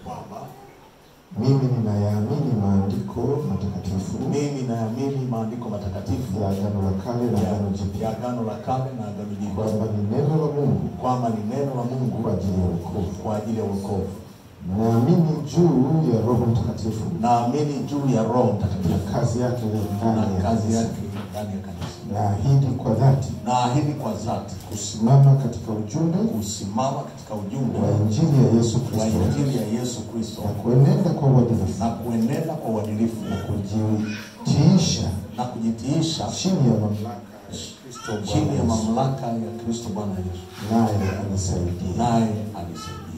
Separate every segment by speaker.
Speaker 1: kwamba
Speaker 2: mimi ninayaamini maandiko matakatifu.
Speaker 1: Mimi naamini maandiko matakatifu
Speaker 2: ya Agano la Kale na Agano Jipya.
Speaker 1: Ya Agano la Kale na Agano Jipya.
Speaker 2: Kwamba ni neno la Mungu.
Speaker 1: Kwamba ni neno la Mungu
Speaker 2: kwa ajili ya wokovu.
Speaker 1: Kwa ajili ya wokovu.
Speaker 2: Naamini juu ya Roho Mtakatifu.
Speaker 1: Naamini juu ya Roho Mtakatifu.
Speaker 2: Na kazi yake ndani
Speaker 1: ya kanisa.
Speaker 2: Naahidi kwa dhati.
Speaker 1: Naahidi kwa dhati
Speaker 2: kusimama katika ujumbe.
Speaker 1: Kusimama katika ujumbe
Speaker 2: wa Injili ya Yesu Kristo.
Speaker 1: Wa Injili ya Yesu Kristo.
Speaker 2: Na kuenenda kwa uadilifu.
Speaker 1: Na kuenenda kwa uadilifu.
Speaker 2: Na kujitiisha.
Speaker 1: Na kujitiisha
Speaker 2: chini ya mamlaka ya Kristo Bwana.
Speaker 1: Chini ya mamlaka ya Kristo Bwana Yesu.
Speaker 2: Naye anisaidie.
Speaker 1: Naye anisaidie.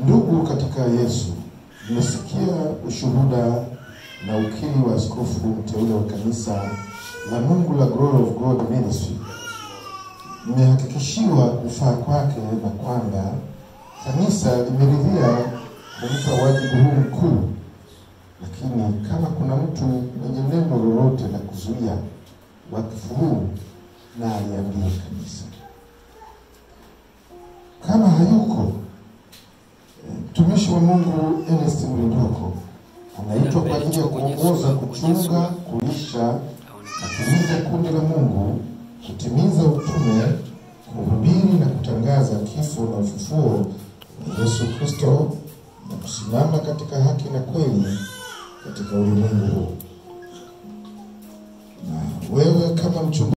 Speaker 2: Ndugu katika Yesu, nimesikia ushuhuda na ukiri wa askofu mteule wa kanisa la Mungu la Glory of God Ministry. Nimehakikishiwa kufaa kwake na kwamba kanisa limeridhia kumpa wajibu huu mkuu. Lakini kama kuna mtu mwenye neno lolote la kuzuia wakifu huu, na aliambia kanisa. Kama hayuko, mtumishi wa Mungu Ernest Mlindoko anaitwa kwa ajili ya kuongoza, kuchunga, kulisha na kulinda kundi la Mungu, kutimiza utume, kuhubiri na kutangaza kifo na ufufuo wa Yesu Kristo, na kusimama katika haki na kweli katika ulimwengu huu. Na wewe kama mchungaji